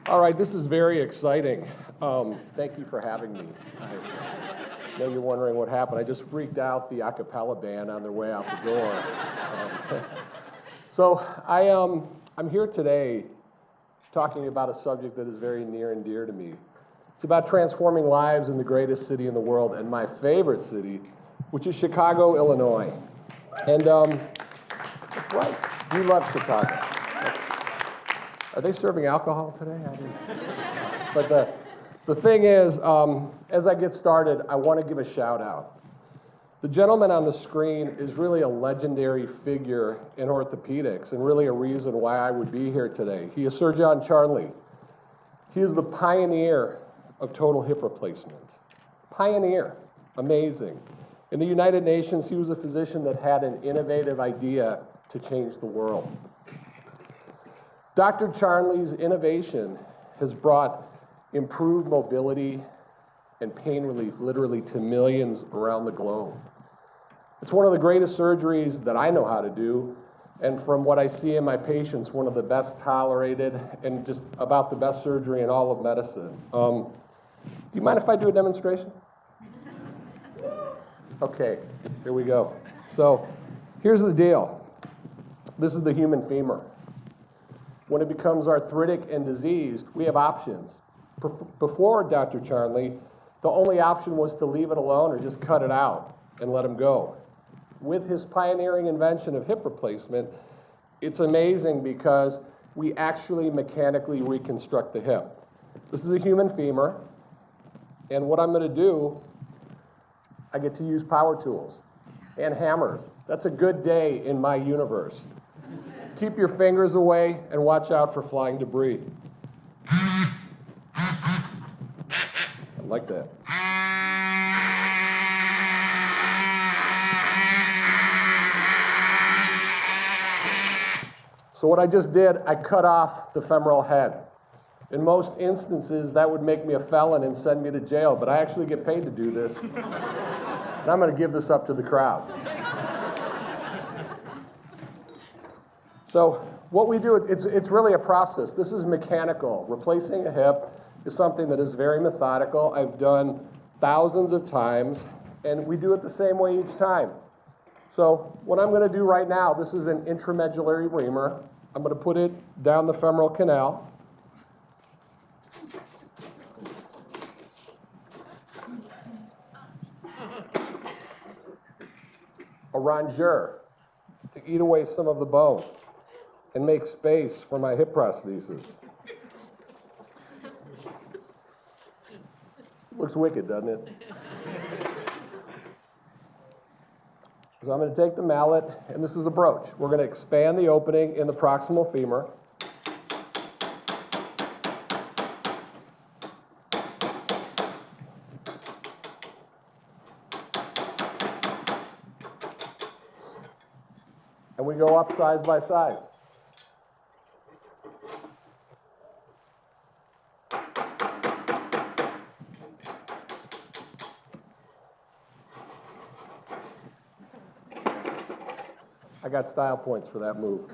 All right, this is very exciting. Thank you for having me. I know you're wondering what happened. I just freaked out the a cappella band on their way out the door. So I'm here today talking about a subject that is very near and dear to me. It's about transforming lives in the greatest city in the world and my favorite city, which is Chicago, Illinois. And that's right, you love Chicago. Are they serving alcohol today? But the thing is, as I get started, I want to give a shout out. The gentleman on the screen is really a legendary figure in orthopedics and really a reason why I would be here today. He is Sir John Charnley. He is the pioneer of total hip replacement. Pioneer, amazing. In the United Nations, he was a physician that had an innovative idea to change the world. Dr. Charnley's innovation has brought improved mobility and pain relief literally to millions around the globe. It's one of the greatest surgeries that I know how to do, and from what I see in my patients, one of the best tolerated and just about the best surgery in all of medicine. Do you mind if I do a demonstration? Okay, here we go. So here's the deal. This is the human femur. When it becomes arthritic and diseased, we have options. Before Dr. Charnley, the only option was to leave it alone or just cut it out and let him go. With his pioneering invention of hip replacement, it's amazing because we actually mechanically reconstruct the hip. This is a human femur, and what I'm going to do, I get to use power tools and hammers. That's a good day in my universe. Keep your fingers away and watch out for flying debris. I like that. So what I just did, I cut off the femoral head. In most instances, that would make me a felon and send me to jail, but I actually get paid to do this. And I'm going to give this up to the crowd. So what we do, it's really a process. This is mechanical. Replacing a hip is something that is very methodical. I've done thousands of times, and we do it the same way each time. So what I'm going to do right now, this is an intramedullary reamer. I'm going to put it down the femoral canal. A rongeur to eat away some of the bone and make space for my hip prosthesis. Looks wicked, doesn't it? So I'm going to take the mallet, and this is a broach. We're going to expand the opening in the proximal femur. And we go up size by size. I got style points for that move.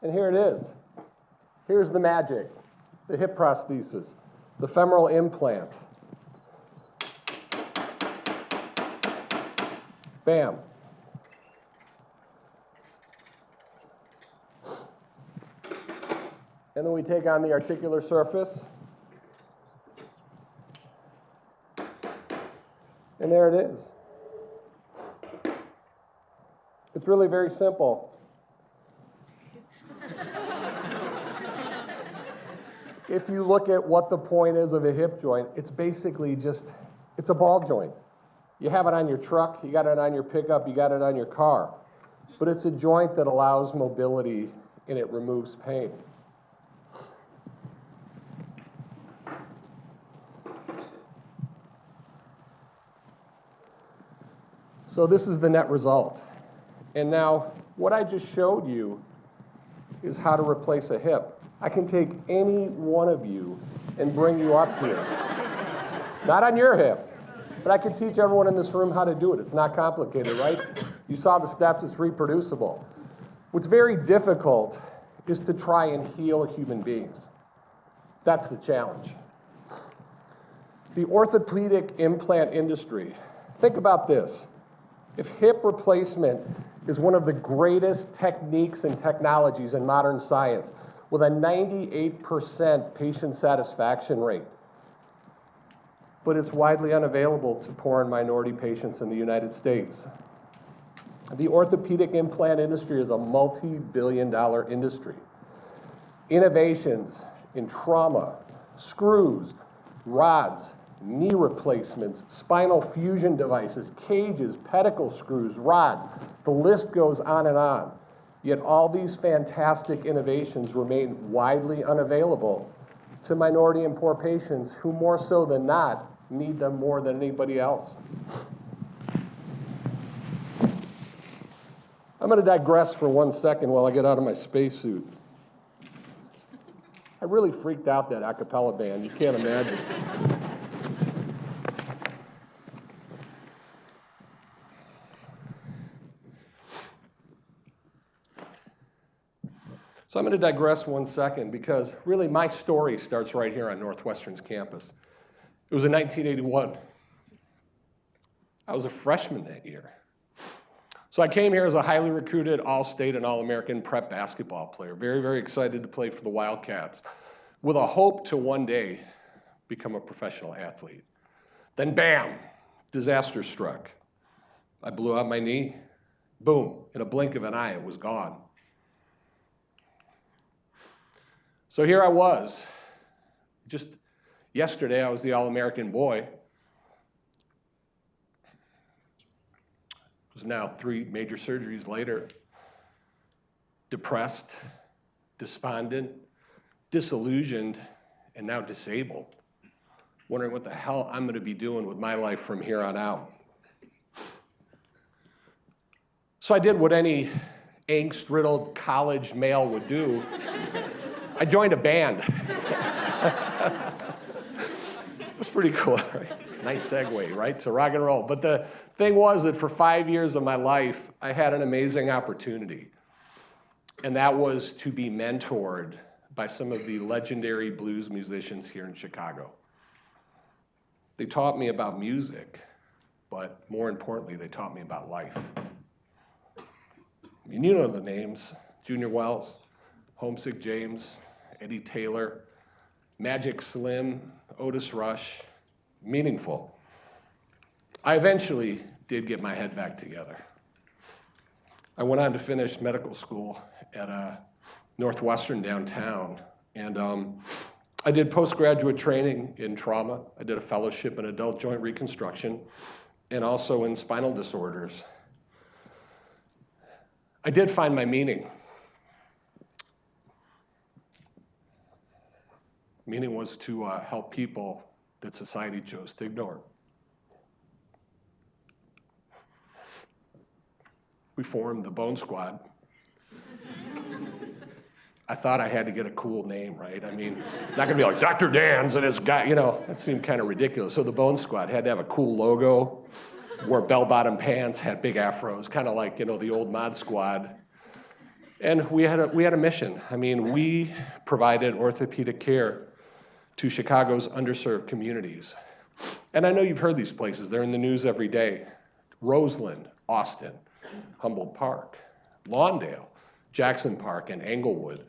And here it is. Here's the magic, the hip prosthesis, the femoral implant. Bam. And then we take on the articular surface. And there it is. It's really very simple. If you look at what the point is of a hip joint, it's basically just, it's a ball joint. You have it on your truck, you got it on your pickup, you got it on your car. But it's a joint that allows mobility and it removes pain. So this is the net result. And now, what I just showed you is how to replace a hip. I can take any one of you and bring you up here. Not on your hip, But I can teach everyone in this room how to do it. It's not complicated, right? You saw the steps, it's reproducible. What's very difficult is to try and heal human beings. That's the challenge. The orthopedic implant industry, think about this. If hip replacement is one of the greatest techniques and technologies in modern science, with a 98% patient satisfaction rate, but it's widely unavailable to poor and minority patients in the United States. The orthopedic implant industry is a multi-billion-dollar industry. Innovations in trauma, screws, rods, knee replacements, spinal fusion devices, cages, pedicle screws, rods, the list goes on and on. Yet all these fantastic innovations remain widely unavailable to minority and poor patients who, more so than not, need them more than anybody else. I'm going to digress for 1 second while I get out of my spacesuit. I really freaked out that a cappella band, you can't imagine. So I'm going to digress 1 second because really my story starts right here on Northwestern's campus. It was in 1981. I was a freshman that year. So I came here as a highly recruited All-State and All-American prep basketball player, very, very excited to play for the Wildcats, with a hope to one day become a professional athlete. Then bam, disaster struck. I blew out my knee. Boom, in a blink of an eye, it was gone. So here I was. Just yesterday, I was the All-American boy. It was now 3 major surgeries later. Depressed, despondent, disillusioned, and now disabled. Wondering what the hell I'm gonna be doing with my life from here on out. So I did what any angst-riddled college male would do. I joined a band. It was pretty cool, right? Nice segue, right, to rock and roll. But the thing was that for 5 years of my life, I had an amazing opportunity. And that was to be mentored by some of the legendary blues musicians here in Chicago. They taught me about music, but more importantly, they taught me about life. And you know the names: Junior Wells, Homesick James, Eddie Taylor, Magic Slim, Otis Rush. Meaningful. I eventually did get my head back together. I went on to finish medical school at Northwestern downtown, and I did postgraduate training in trauma. I did a fellowship in adult joint reconstruction and also in spinal disorders. I did find my meaning. Meaning was to help people that society chose to ignore. We formed the Bone Squad. I thought I had to get a cool name, right? I mean, not gonna be like Dr. Dan's and his guy, you know, that seemed kind of ridiculous. So the Bone Squad had to have a cool logo, wore bell-bottom pants, had big afros, kind of like, you know, the old Mod Squad. And we had a mission. I mean, we provided orthopedic care to Chicago's underserved communities. And I know you've heard these places. They're in the news every day. Roseland, Austin, Humboldt Park, Lawndale, Jackson Park, and Englewood.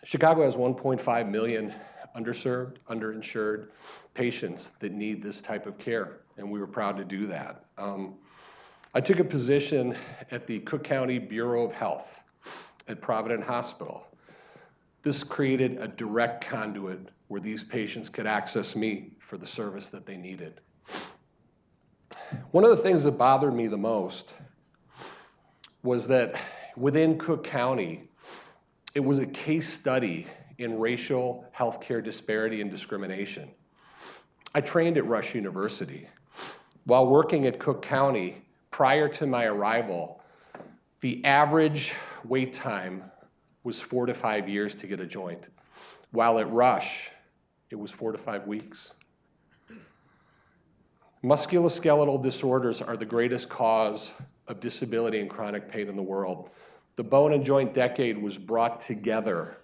Chicago has 1.5 million underserved, underinsured patients that need this type of care, and we were proud to do that. I took a position at the Cook County Bureau of Health at Provident Hospital. This created a direct conduit where these patients could access me for the service that they needed. One of the things that bothered me the most was that within Cook County, it was a case study in racial healthcare disparity and discrimination. I trained at Rush University. While working at Cook County, prior to my arrival, the average wait time was 4 to 5 years to get a joint, while at Rush, it was 4 to 5 weeks. Musculoskeletal disorders are the greatest cause of disability and chronic pain in the world. The Bone and Joint Decade was brought together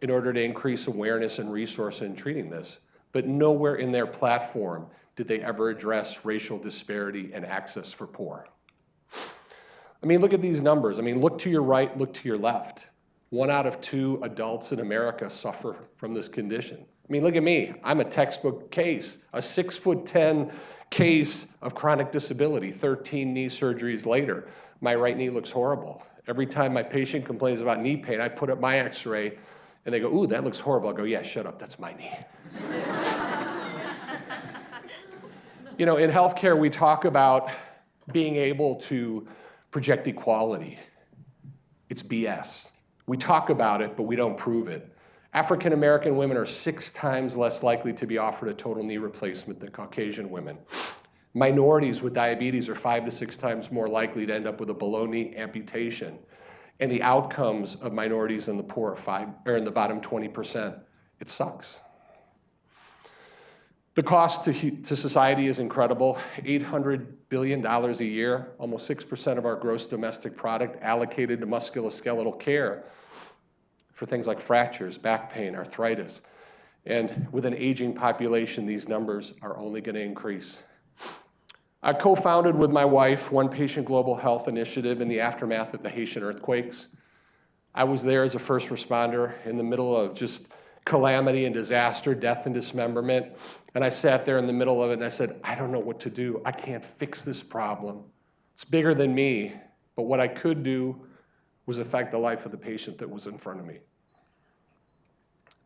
in order to increase awareness and resource in treating this, but nowhere in their platform did they ever address racial disparity and access for poor. I mean, look at these numbers. I mean, look to your right, look to your left. 1 out of 2 adults in America suffer from this condition. I mean, look at me. I'm a textbook case, a 6'10" case of chronic disability, 13 knee surgeries later. My right knee looks horrible. Every time my patient complains about knee pain, I put up my x-ray and they go, ooh, that looks horrible. I go, yeah, shut up, that's my knee. You know, in healthcare, we talk about being able to project equality. It's BS. We talk about it, but we don't prove it. African American women are 6 times less likely to be offered a total knee replacement than Caucasian women. Minorities with diabetes are 5 to 6 times more likely to end up with a below-knee amputation. And the outcomes of minorities and the poor are in the bottom 20%. It sucks. The cost to society is incredible. $800 billion a year, almost 6% of our gross domestic product allocated to musculoskeletal care for things like fractures, back pain, arthritis. And with an aging population, these numbers are only going to increase. I co-founded with my wife OnePatient Global Health Initiative in the aftermath of the Haitian earthquakes. I was there as a first responder in the middle of just calamity and disaster, death and dismemberment. And I sat there in the middle of it and I said, I don't know what to do. I can't fix this problem. It's bigger than me. But what I could do was affect the life of the patient that was in front of me.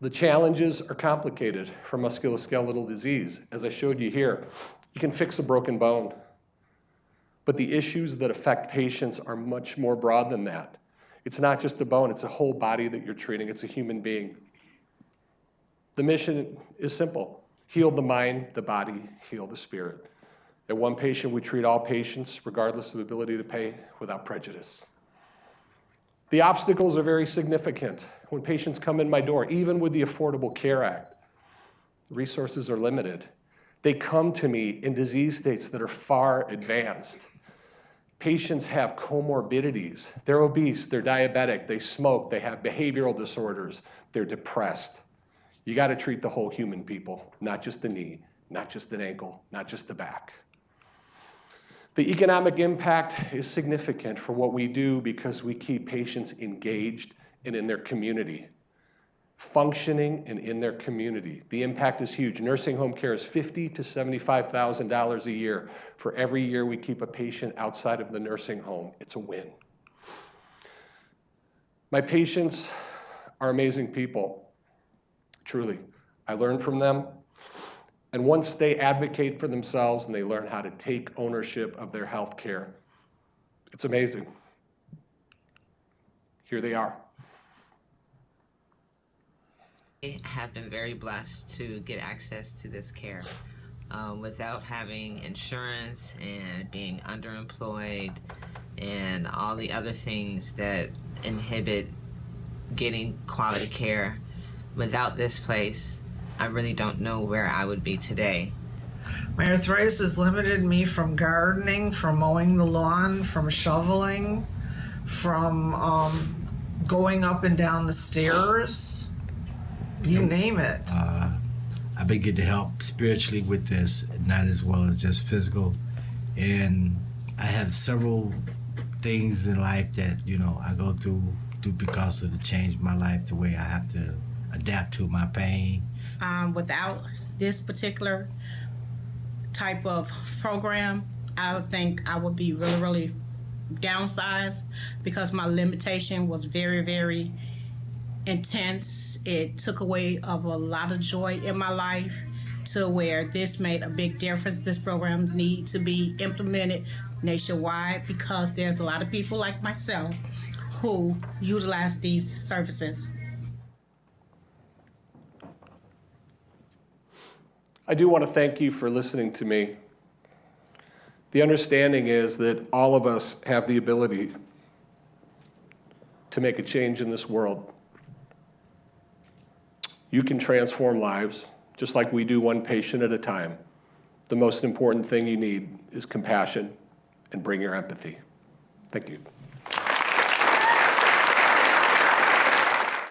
The challenges are complicated for musculoskeletal disease. As I showed you here, you can fix a broken bone. But the issues that affect patients are much more broad than that. It's not just the bone, it's a whole body that you're treating. It's a human being. The mission is simple. Heal the mind, the body, heal the spirit. At OnePatient, we treat all patients, regardless of ability to pay, without prejudice. The obstacles are very significant. When patients come in my door, even with the Affordable Care Act, resources are limited. They come to me in disease states that are far advanced. Patients have comorbidities. They're obese, they're diabetic, they smoke, they have behavioral disorders, they're depressed. You got to treat the whole human, people, not just the knee, not just an ankle, not just the back. The economic impact is significant for what we do because we keep patients engaged and in their community, functioning and in their community. The impact is huge. Nursing home care is $50,000 to $75,000 a year. For every year we keep a patient outside of the nursing home, it's a win. My patients are amazing people, truly. I learn from them. And once they advocate for themselves and they learn how to take ownership of their health care, it's amazing. Here they are. I have been very blessed to get access to this care. Without having insurance and being underemployed and all the other things that inhibit getting quality care, without this place, I really don't know where I would be today. My arthritis has limited me from gardening, from mowing the lawn, from shoveling, from going up and down the stairs. You name it. I've been getting help spiritually with this, not as well as just physical. And I have several things in life that, I go through because of the change in my life, the way I have to adapt to my pain. Without this particular type of program, I would think I would be really, really downsized because my limitation was very, very intense. It took away of a lot of joy in my life to where this made a big difference. This program needs to be implemented nationwide because there's a lot of people like myself who utilize these services. I do want to thank you for listening to me. The understanding is that all of us have the ability to make a change in this world. You can transform lives, just like we do one patient at a time. the most important thing you need is compassion and bring your empathy. Thank you.